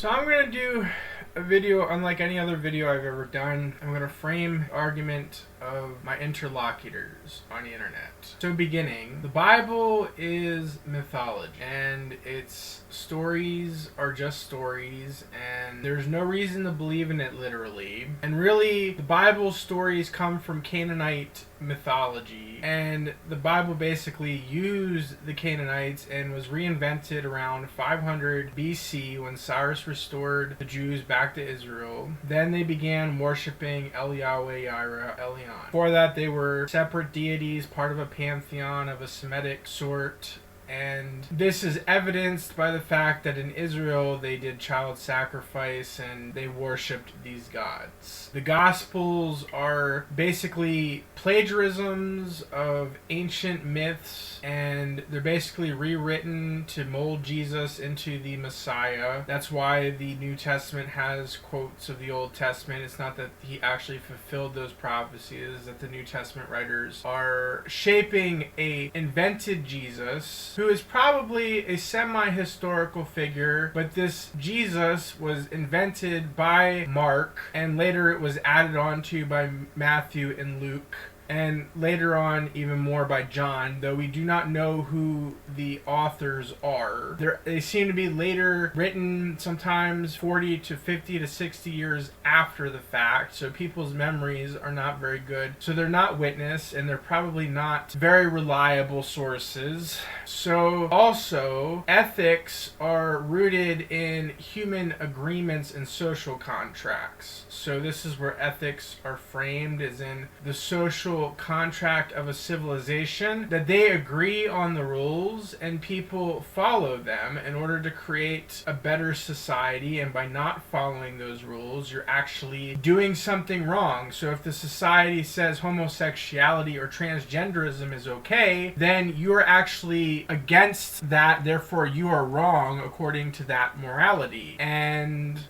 So I'm going to do a video unlike any other video I've ever done. I'm going to frame the argument of my interlocutors on the internet. So beginning, the Bible is mythology, and its stories are just stories, and there's no reason to believe in it literally. And really, the Bible's stories come from Canaanite mythology, and the Bible basically used the Canaanites and was reinvented around 500 BC when Cyrus restored the Jews back to Israel. Then they began worshiping El Yahweh Yireh Elyon. Before that, they were separate deities, part of a pantheon of a Semitic sort. And this is evidenced by the fact that in Israel they did child sacrifice and they worshipped these gods. The Gospels are basically plagiarisms of ancient myths, and they're basically rewritten to mold Jesus into the Messiah. That's why the New Testament has quotes of the Old Testament. It's not that he actually fulfilled those prophecies, that the New Testament writers are shaping a invented Jesus who is probably a semi-historical figure, but this Jesus was invented by Mark, and later it was added on to by Matthew and Luke, and later on even more by John, though we do not know who the authors are. They seem to be later written, sometimes 40 to 50 to 60 years after the fact, so people's memories are not very good. So they're not witness, and they're probably not very reliable sources. So also, ethics are rooted in human agreements and social contracts. So this is where ethics are framed, as in the social contract of a civilization, that they agree on the rules and people follow them in order to create a better society, and by not following those rules you're actually doing something wrong. So if the society says homosexuality or transgenderism is okay, then you're actually against that, therefore you are wrong according to that morality. And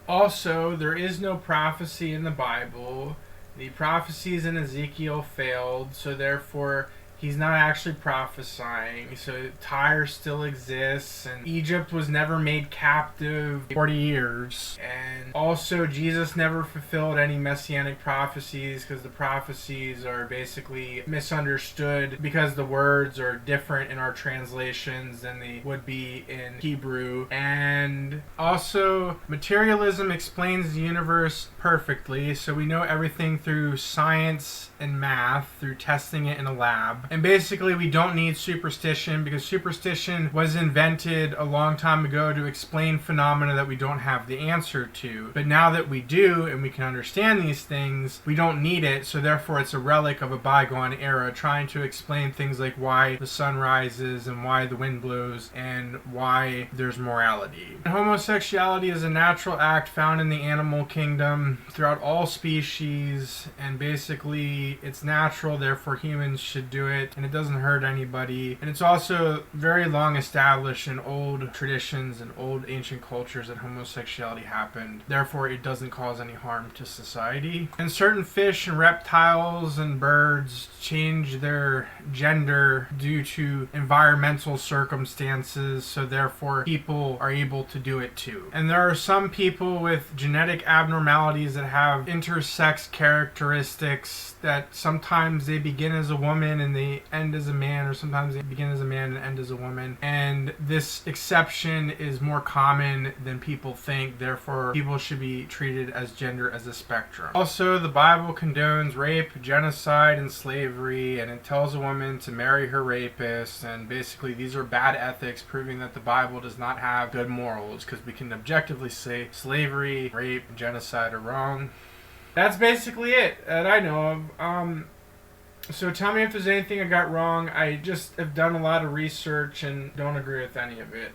also, there is no prophecy in the Bible. The prophecies in Ezekiel failed, so therefore he's not actually prophesying. So Tyre still exists, and Egypt was never made captive 40 years. And also, Jesus never fulfilled any messianic prophecies because the prophecies are basically misunderstood because the words are different in our translations than they would be in Hebrew. And also, materialism explains the universe perfectly, so we know everything through science and math, through testing it in a lab. And basically, we don't need superstition, because superstition was invented a long time ago to explain phenomena that we don't have the answer to. But now that we do, and we can understand these things, we don't need it, so therefore it's a relic of a bygone era, trying to explain things like why the sun rises and why the wind blows and why there's morality. And homosexuality is a natural act found in the animal kingdom throughout all species, and basically it's natural, therefore humans should do it, and it doesn't hurt anybody. And it's also very long established in old traditions and old ancient cultures that homosexuality happened, therefore it doesn't cause any harm to society. And certain fish and reptiles and birds change their gender due to environmental circumstances, so therefore people are able to do it too. And there are some people with genetic abnormalities that have intersex characteristics, that sometimes they begin as a woman and they end as a man, or sometimes they begin as a man and end as a woman. And this exception is more common than people think, therefore people should be treated as gender as a spectrum. Also, the Bible condones rape, genocide, and slavery, and it tells a woman to marry her rapist, and basically these are bad ethics, proving that the Bible does not have good morals, because we can objectively say slavery, rape, and genocide are wrong. That's basically it that I know of. So tell me if there's anything I got wrong. I just have done a lot of research and don't agree with any of it.